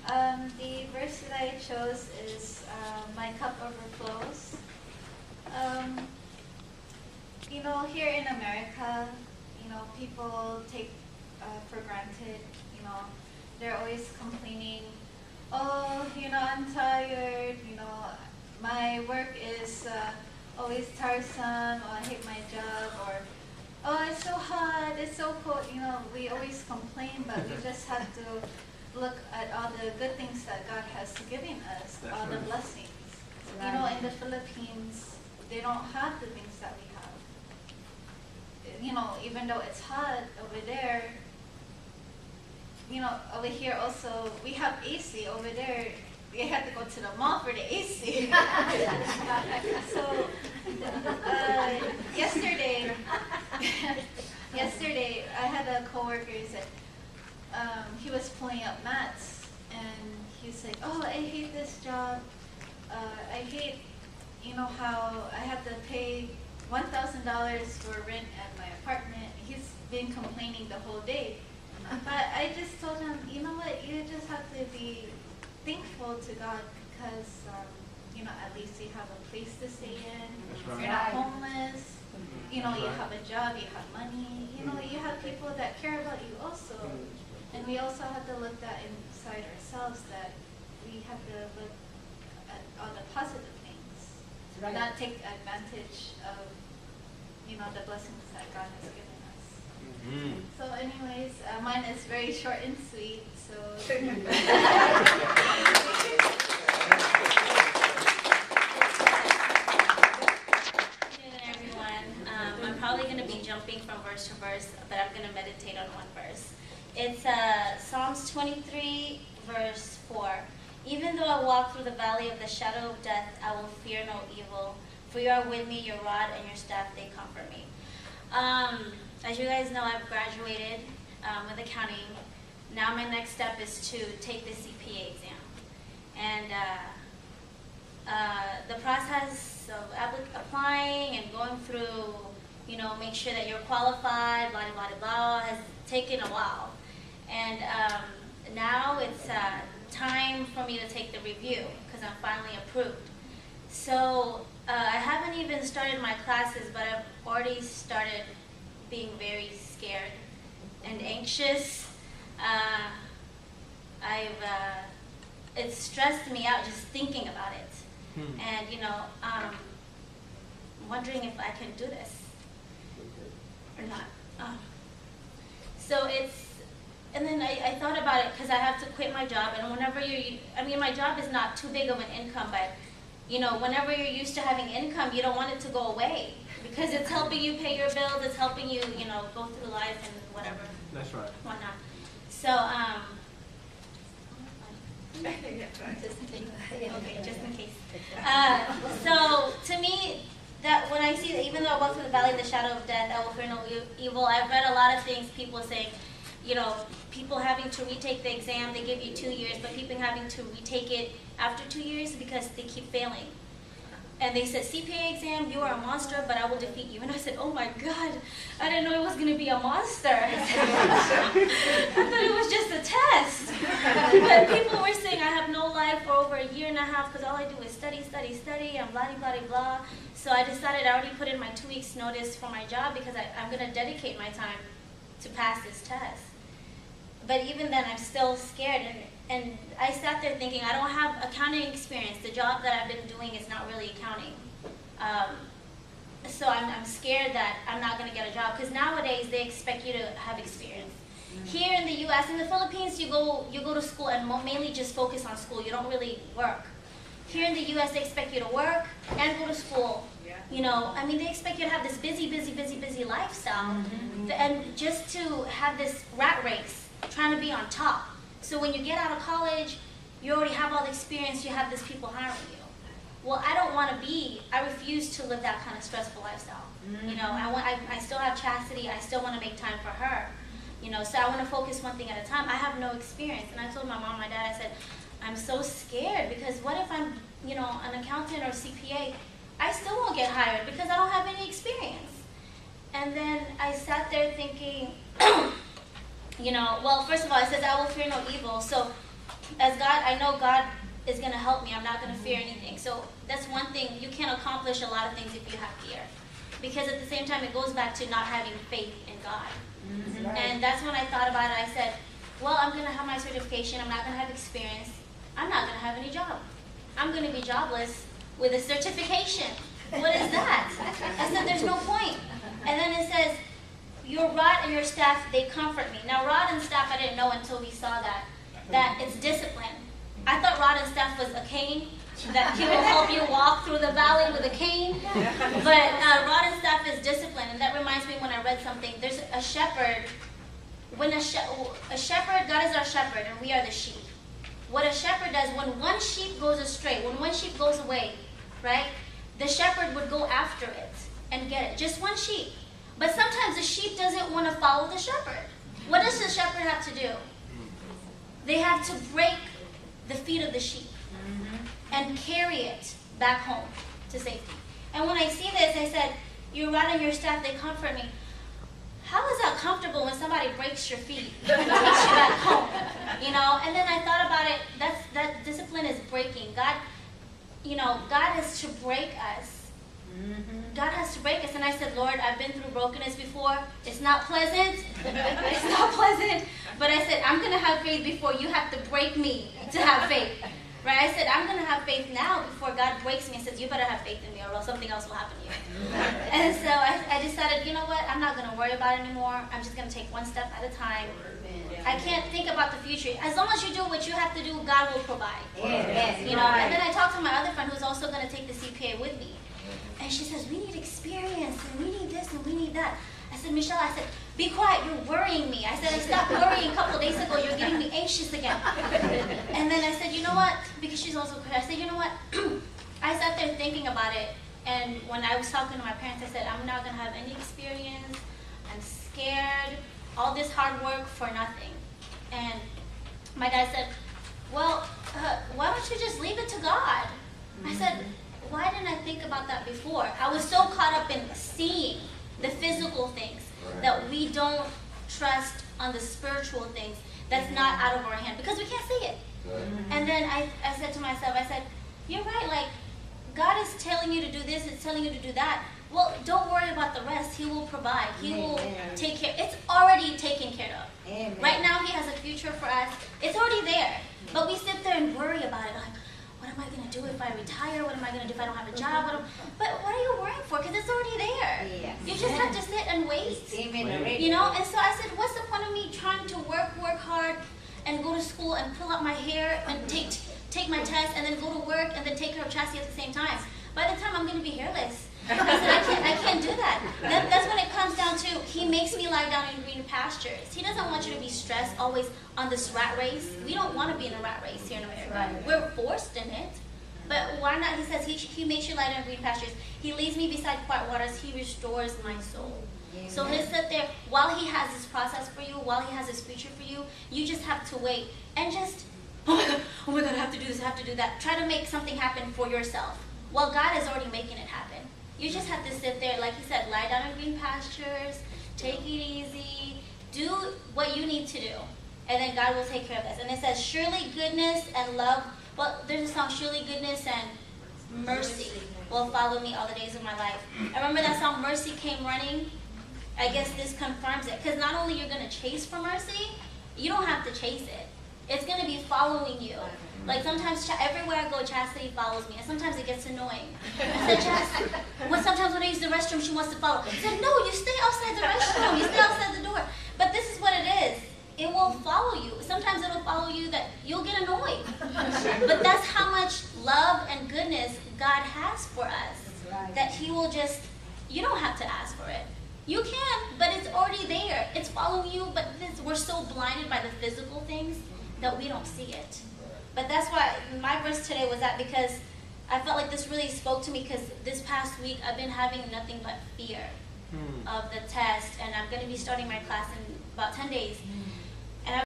The verse that I chose is my cup overflows. Here in America, people take for granted, they're always complaining, oh, I'm tired, my work is always tiresome, or I hate my job, or oh, it's so hot, it's so cold. We always complain, but we just have to look at all the good things that God has given us, That's all the right. blessings. In the Philippines, they don't have the things that we have. Even though it's hot over there, over here also, we have AC. Over there, they have to go to the mall for the AC. So, yesterday, I had a coworker who said, he was pulling up mats, and he's like, oh, I hate this job. I hate, how I have to pay $1,000 for rent at my apartment. He's been complaining the whole day. But I just told him, you know what, you just have to be thankful to God because, at least you have a place to stay in. That's right. You're not homeless. You have a job, you have money. You have people that care about you also. And we also have to look that inside ourselves, that we have to look at all the positive things. Right. Not take advantage of, the blessings that God has given us. Mm-hmm. So anyways, mine is very short and sweet, so. Everyone. I'm probably going to be jumping from verse to verse, but I'm going to meditate on one verse. It's Psalms 23, verse 4. Even though I walk through the valley of the shadow of death, I will fear no evil, for you are with me, your rod and your staff, they comfort me. As you guys know, I've graduated with accounting. Now my next step is to take the CPA exam. And the process of applying and going through, make sure that you're qualified, blah, blah, blah, blah, has taken a while. And now it's time for me to take the review because I'm finally approved. So I haven't even started my classes, but I've already started being very scared and anxious. It's stressed me out just thinking about it. And, I'm wondering if I can do this or not. So and then I thought about it because I have to quit my job, and whenever my job is not too big of an income, but, whenever you're used to having income, you don't want it to go away because it's helping you pay your bills, it's helping you, go through life and whatever. That's right. Whatnot. So, just in case. So, to me, that when I see that even though I walk through the valley of the shadow of death, I will fear no evil. I've read a lot of things, people saying, people having to retake the exam, they give you 2 years, but people having to retake it after 2 years because they keep failing. And they said, CPA exam, you are a monster, but I will defeat you. And I said, oh my God, I didn't know it was going to be a monster. I thought it was just a test. But people were saying I have no life for over a year and a half because all I do is study, and blah, blah, blah, blah. So I decided I already put in my 2 weeks notice for my job because I'm going to dedicate my time to pass this test. But even then, I'm still scared. And I sat there thinking, I don't have accounting experience. The job that I've been doing is not really accounting. So I'm scared that I'm not going to get a job because nowadays they expect you to have experience. Here in the U.S., in the Philippines, you go to school and mainly just focus on school. You don't really work. Here in the U.S., they expect you to work and go to school. They expect you to have this busy lifestyle. And just to have this rat race, trying to be on top. So when you get out of college, you already have all the experience, you have these people hiring you. Well, I refuse to live that kind of stressful lifestyle. I still have Chastity, I still want to make time for her. So I want to focus one thing at a time. I have no experience. And I told my mom and my dad, I said, I'm so scared because what if I'm, an accountant or CPA? I still won't get hired because I don't have any experience. And then I sat there thinking, well, first of all, it says, I will fear no evil. So as God, I know God is going to help me. I'm not going to fear anything. So that's one thing. You can't accomplish a lot of things if you have fear. Because at the same time, it goes back to not having faith in God. And that's when I thought about it. I said, well, I'm going to have my certification. I'm not going to have experience. I'm not going to have any job. I'm going to be jobless with a certification. What is that? I said, there's no point. And then it says, your rod and your staff, they comfort me. Now, rod and staff, I didn't know until we saw that it's discipline. I thought rod and staff was a cane, that he will help you walk through the valley with a cane. But rod and staff is discipline, and that reminds me when I read something. There's a shepherd. When a shepherd, God is our shepherd, and we are the sheep. What a shepherd does, when one sheep goes astray, when one sheep goes away, right, the shepherd would go after it and get it. Just one sheep. But sometimes the sheep doesn't want to follow the shepherd. What does the shepherd have to do? They have to break the feet of the sheep and carry it back home to safety. And when I see this, I said, your rod and your staff, they comfort me. How is that comfortable when somebody breaks your feet and takes you back home? You know, and then I thought about it, that discipline is breaking. God, you know, God has to break us. God has to break us. And I said, Lord, I've been through brokenness before. It's not pleasant. It's not pleasant. But I said, I'm going to have faith before you have to break me to have faith. Right? I said, I'm going to have faith now before God breaks me and says, you better have faith in me or else something else will happen to you. And so I decided, you know what? I'm not going to worry about it anymore. I'm just going to take one step at a time. I can't think about the future. As long as you do what you have to do, God will provide. You know. And then I talked to my other friend who's also going to take the CPA with me. And she says, we need experience, and we need this, and we need that. I said, Michelle, I said, be quiet, you're worrying me. I said, I stopped worrying a couple of days ago, you're getting me anxious again. And then I said, you know what, because she's also Christian, I said, you know what, I sat there thinking about it, and when I was talking to my parents, I said, I'm not going to have any experience, I'm scared, all this hard work for nothing. And my dad said, well, why don't you just leave it to God? I said, why didn't I think about that before? I was so caught up in seeing the physical things that we don't trust on the spiritual things that's not out of our hand because we can't see it. And then I said to myself, I said, you're right, like God is telling you to do this, it's telling you to do that. Well, don't worry about the rest. He will provide. He will take care. It's already taken care of. Amen. Right now, He has a future for us. It's already there. But we sit there and worry about it like, what am I going to do if I retire? What am I going to do if I don't have a job? But what are you worrying for? Because it's already there. Yes. You just have to sit and wait. Amen. You know? And so I said, what's the point of me trying to work hard and go to school and pull out my hair and take my test and then go to work and then take care of Chassie at the same time? By the time I'm going to be hairless. I said, I can't do that. That's when it comes down to, He makes me lie down in green pastures. He doesn't want you to be stressed always on this rat race. We don't want to be in a rat race here in America. Right. We're forced in it. But why not? He says he makes you lie down in green pastures. He leads me beside quiet waters. He restores my soul. Amen. So He'll sit there while He has this process for you, while He has this future for you. You just have to wait and just, oh my God, I have to do this, I have to do that. Try to make something happen for yourself. Well, God is already making it happen. You just have to sit there, like He said, lie down in green pastures, take it easy, do what you need to do, and then God will take care of this. And it says, surely goodness and love, well, there's a song, surely goodness and mercy will follow me all the days of my life. I remember that song, Mercy Came Running. I guess this confirms it, because not only you're going to chase for mercy, you don't have to chase it. It's going to be following you. Like sometimes, everywhere I go, Chastity follows me, and sometimes it gets annoying. I said, sometimes when I use the restroom, she wants to follow. I said, no, you stay outside the restroom. You stay outside the door. But this is what it is. It will follow you. Sometimes it'll follow you that you'll get annoyed. But that's how much love and goodness God has for us. That He will just, you don't have to ask for it. You can, but it's already there. It's following you, but we're so blinded by the physical things that we don't see it. But that's why my verse today was that, because I felt like this really spoke to me, because this past week I've been having nothing but fear of the test, and I'm going to be starting my class in about 10 days.